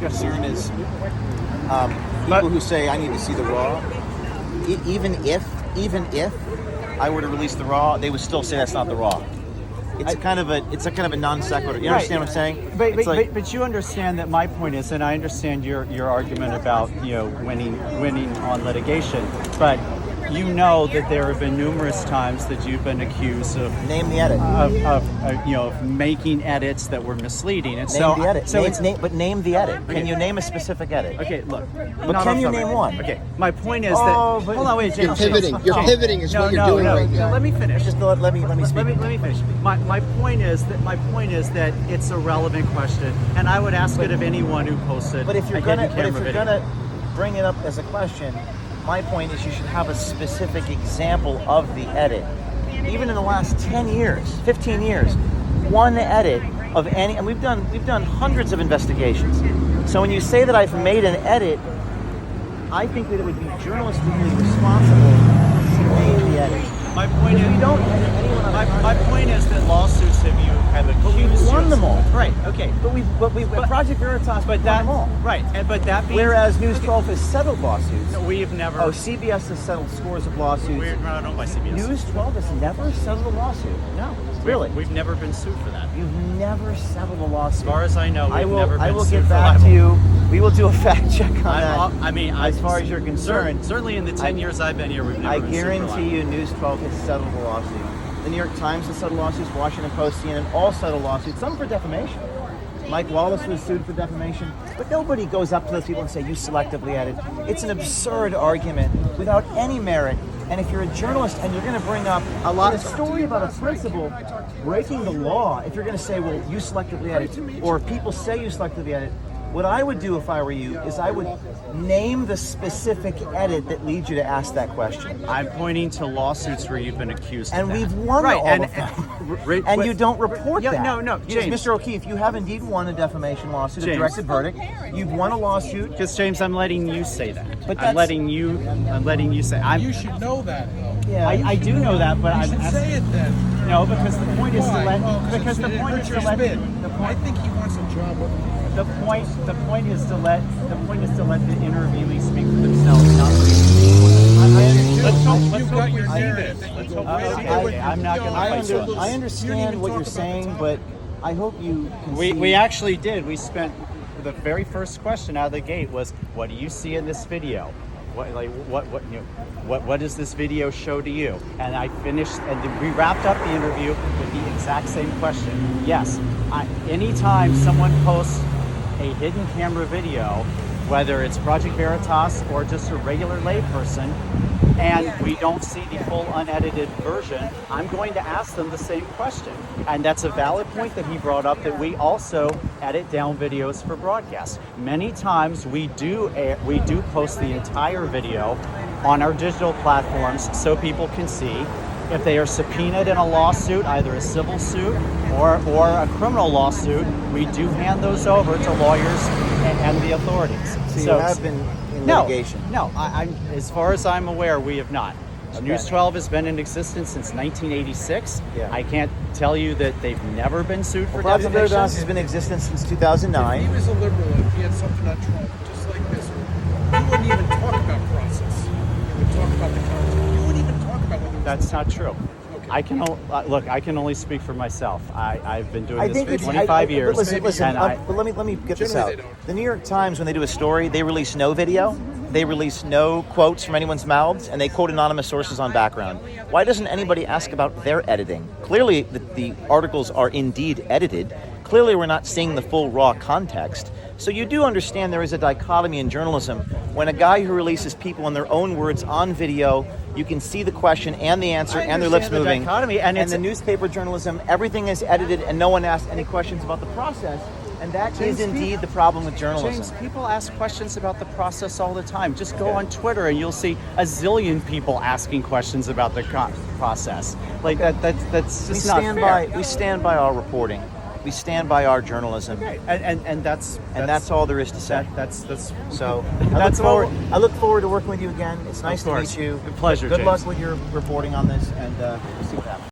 concern is people who say I need to see the raw. Even if I were to release the raw, they would still say that's not the raw. It's a kind of a non sequitur. You understand what I'm saying? But you understand that my point is, and I understand your argument about winning on litigation, but you know that there have been numerous times that you've been accused of name the edit of making edits that were misleading. And name the edit. But name the edit. Can you name a specific edit? Okay, look. But can you name one? Okay, my point is that. Hold on, wait, James. You're pivoting is what you're doing right now. Let me finish. Just let me speak. Let me finish. My point is that it's a relevant question, and I would ask it of anyone who posted. But if you're gonna bring it up as a question, my point is you should have a specific example of the edit. Even in the last 10 years, 15 years, one edit of any, and we've done hundreds of investigations. So when you say that I've made an edit, I think that it would be journalistically responsible to name the edit. My point is, my point is that lawsuits have accused. We've won them all. Right. Okay. But Project Veritas, won them all. Right. But that being, whereas News 12 has settled lawsuits. No, we have never. Oh, CBS has settled scores of lawsuits. We're not owned by CBS. News 12 has never settled a lawsuit. No. Really? We've never been sued for that. You've never settled a lawsuit. As far as I know, we've never been sued. I will get back to you. We will do a fact check on that. I mean, as far as you're concerned, certainly in the 10 years I've been here, we've never been sued for that. I guarantee you, News 12 has settled a lawsuit. The New York Times has settled lawsuits. Washington Post, CNN, all settled lawsuits. Some for defamation. Mike Wallace was sued for defamation, but nobody goes up to those people and say you selectively edited. It's an absurd argument without any merit. And if you're a journalist and you're going to bring up a story about a principal breaking the law, if you're going to say, well, you selectively edit, or people say you selectively edit, what I would do if I were you is I would name the specific edit that leads you to ask that question. I'm pointing to lawsuits where you've been accused and of that. We've won all of them. And you don't report that. No, James. Mr. O'Keefe, you have indeed won a defamation lawsuit, James. A directed verdict. You've won a lawsuit. Because, James, I'm letting you say that. But I'm letting you say. You should know that, though. Yeah, I do know that, but you should say it then. No, because the point is to let. Because the point is to let. I think he wants a job. The point is to let the interviewees speak for themselves, not me. Let's hope you've got your name in. I'm not going to fight you. I understand what you're saying, but I hope you can see. We actually did. We spent the very first question out of the gate was, "What do you see in this video? What does this video show to you?" And I finished, and we wrapped up the interview with the exact same question. Yes, anytime someone posts a hidden camera video, whether it's Project Veritas or just a regular layperson, and we don't see the full unedited version, I'm going to ask them the same question. And that's a valid point that he brought up, that we also edit down videos for broadcast. Many times we do post the entire video on our digital platforms so people can see. If they are subpoenaed in a lawsuit, either a civil suit or a criminal lawsuit, we do hand those over to lawyers and the authorities. So you have been in litigation? No. I'm as far as I'm aware, we have not. Okay. News 12 has been in existence since 1986. Yeah. I can't tell you that they've never been sued for defamation. Project Veritas has been in existence since 2009. If he was a liberal, if he had something on Trump, just like this, he wouldn't even talk about process. He would talk about the content. He wouldn't even talk about whether it was. That's not true. Okay. I can only speak for myself. I've been doing this for 25 years. Listen, but let me get this out. The New York Times, when they do a story, they release no video, they release no quotes from anyone's mouths, and they quote anonymous sources on background. Why doesn't anybody ask about their editing? Clearly, the articles are indeed edited. Clearly, we're not seeing the full raw context. So you do understand there is a dichotomy in journalism. When a guy who releases people in their own words on video, you can see the question and the answer and their lips moving. Dichotomy, and the newspaper journalism, everything is edited and no one asks any questions about the process. And that is indeed the problem with journalism. James, people ask questions about the process all the time. Just go on Twitter and you'll see a zillion people asking questions about the process. Like that's just not fair. We stand by our reporting. We stand by our journalism. Okay. And that's all there is to say. That's so. I look forward to working with you again. It's nice to meet you. A pleasure. Good James. luck with your reporting on this, and we'll see what happens.